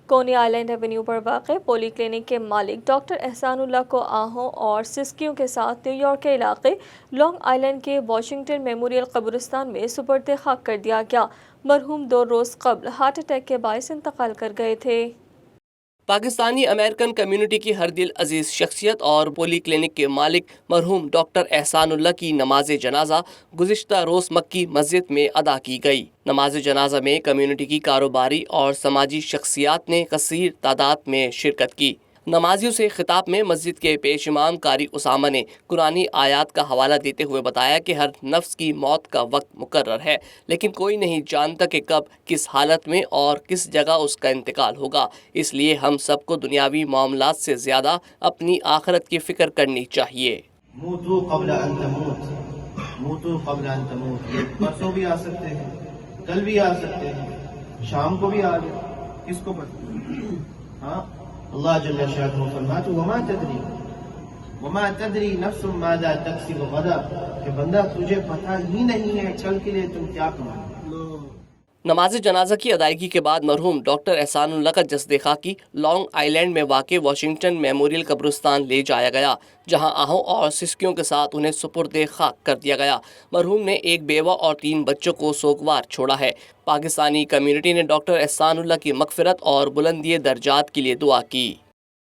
کونی آئی land avenue پر واقع پولی clinic کے مالک ڈاکٹر احسان اللہ کو آہوں اور سسکیوں کے ساتھ نیو یارک کے علاقے لانگ آئی لینڈ کے واشنگٹن میموریل قبرستان میں سپرد خاک کر دیا گیا۔ مرحوم 2 روز قبل ہارٹ اٹیک کے باعث انتقال کر گئے تھے۔ پاکستانی امریکن کمیونٹی کی ہر دل عزیز شخصیت اور پولی کلینک کے مالک مرحوم ڈاکٹر احسان اللہ کی نماز جنازہ گزشتہ روز مکی مسجد میں ادا کی گئی۔ نماز جنازہ میں کمیونٹی کی کاروباری اور سماجی شخصیات نے کثیر تعداد میں شرکت کی۔ نمازیوں سے خطاب میں مسجد کے پیش امام قاری اسامہ نے قرآنی آیات کا حوالہ دیتے ہوئے بتایا کہ ہر نفس کی موت کا وقت مقرر ہے، لیکن کوئی نہیں جانتا کہ کب، کس حالت میں اور کس جگہ اس کا انتقال ہوگا۔ اس لیے ہم سب کو دنیاوی معاملات سے زیادہ اپنی آخرت کی فکر کرنی چاہیے۔ موتو قبل ان تموت، موتو قبل ان تموت، یہ پرسوں بھی آ سکتے ہیں، کل بھی آ سکتے ہیں، شام کو بھی آ جائے، کس کو پتہ؟ ہاں، اللہ جل شانہ فرماتا وما تدری نفس ماذا تکسب غدا، کہ بندہ تجھے پتہ ہی نہیں ہے کل کے لیے تم کیا کمانا۔ نماز جنازہ کی ادائیگی کے بعد مرحوم ڈاکٹر احسان اللہ کا جسد خاکی لانگ آئی لینڈ میں واقع واشنگٹن میموریل قبرستان لے جایا گیا، جہاں آہوں اور سسکیوں کے ساتھ انہیں سپرد خاک کر دیا گیا۔ مرحوم نے ایک بیوہ اور 3 بچوں کو سوگوار چھوڑا ہے۔ پاکستانی کمیونٹی نے ڈاکٹر احسان اللہ کی مغفرت اور بلندی درجات کے لیے دعا کی۔